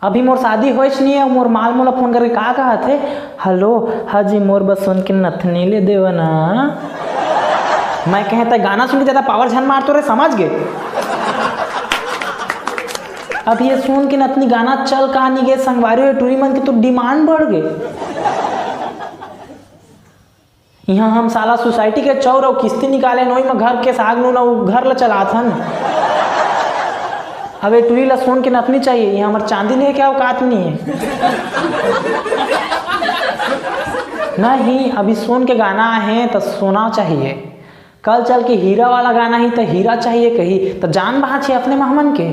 अभी मोर शादी होइस नहीं है, मोर माल मोला फोन करके का कहा थे, हेलो हाँ जी मोर बस सुन के नथनी ले देव ना। मैं कहे तो गाना सुन के ज़्यादा पावर झन मार तो रे, समझ गए। अब ये सुन के नथनी गाना चल कहानी गे संगवारी टूरी मन के तो डिमांड बढ़ गए। यहाँ हम साला सोसाइटी के चौर और किस्ती निकाले नोई में घर के साग नु ना घर ला चलाथन। अब टूरी ला सोन के नथनी चाहिए, यहाँ हमारे चांदी ले क्या औकात नहीं है। नहीं अभी सोन के गाना है तो सोना चाहिए, कल चल के हीरा वाला गाना ही तो हीरा चाहिए कही तो जान बहा छे अपने महमन के।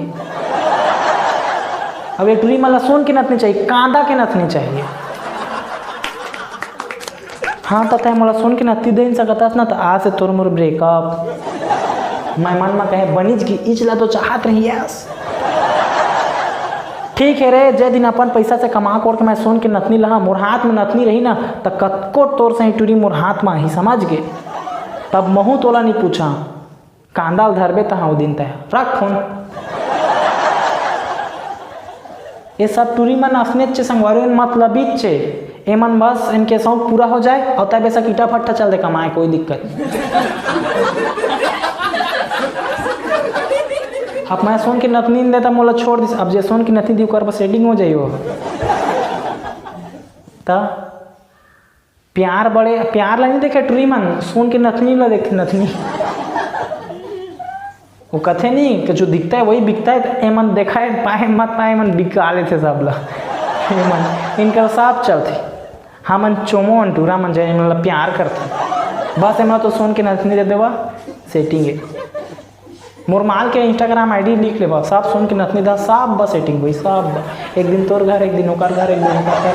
अब टूरी मला सोन के नथनी चाहिए, कांदा के नथनी चाहिए। हाँ तथा मोला सोन के नथनी दे सकत ना तो आज से तोर मोर ब्रेकअप। मैं मन में कहे बनिज की इचला तो चाहत रही यस। ठीक है रे, जे दिन अपन पैसा से कमा कोर के मैं सोन के नथनी लहा, मोर हाथ में नथनी रही ना तो कतको तोर से टूरी मोर हाथ में ही, समझ गे। तब महू तोला नहीं पूछा कांदा धरबे तहाँ दिन तय रख फोन। ये सब टूरी मन असने चे संगवारी मतलब चे एमन बस इनके शौक पूरा हो जाए और तब ऐसा कीटा फट्टा चल दे कमाए, कोई दिक्कत नहीं। अब मैं सोन की नथनी देता मोला छोड़ दिस, अब जे सोन की नथनी दी कर बस सेटिंग हो जाइयो। ता प्यार बड़े प्यार नहीं देखे टूरी मन, सोन की नथनी ला देखे नथनी। वो कथे नहीं कि जो दिखता है वही बिकता है, तो एमन देखा है पाए मत पाए मन बिका लेते सब ला। एमन इनका साफ चलते, हाँ मन चोमो टूरा मन जाए मतलब प्यार करते बस। एमन तो सोन की नथनी दे देवा सेटिंग है। मोर माल के इंस्टाग्राम आईडी लिख ले बस, सब सोन की नथनी दा सब बस सेटिंग हुई सब। एक दिन तोर घर, एक दिन ओकर घर, एक दिन ओकर घर।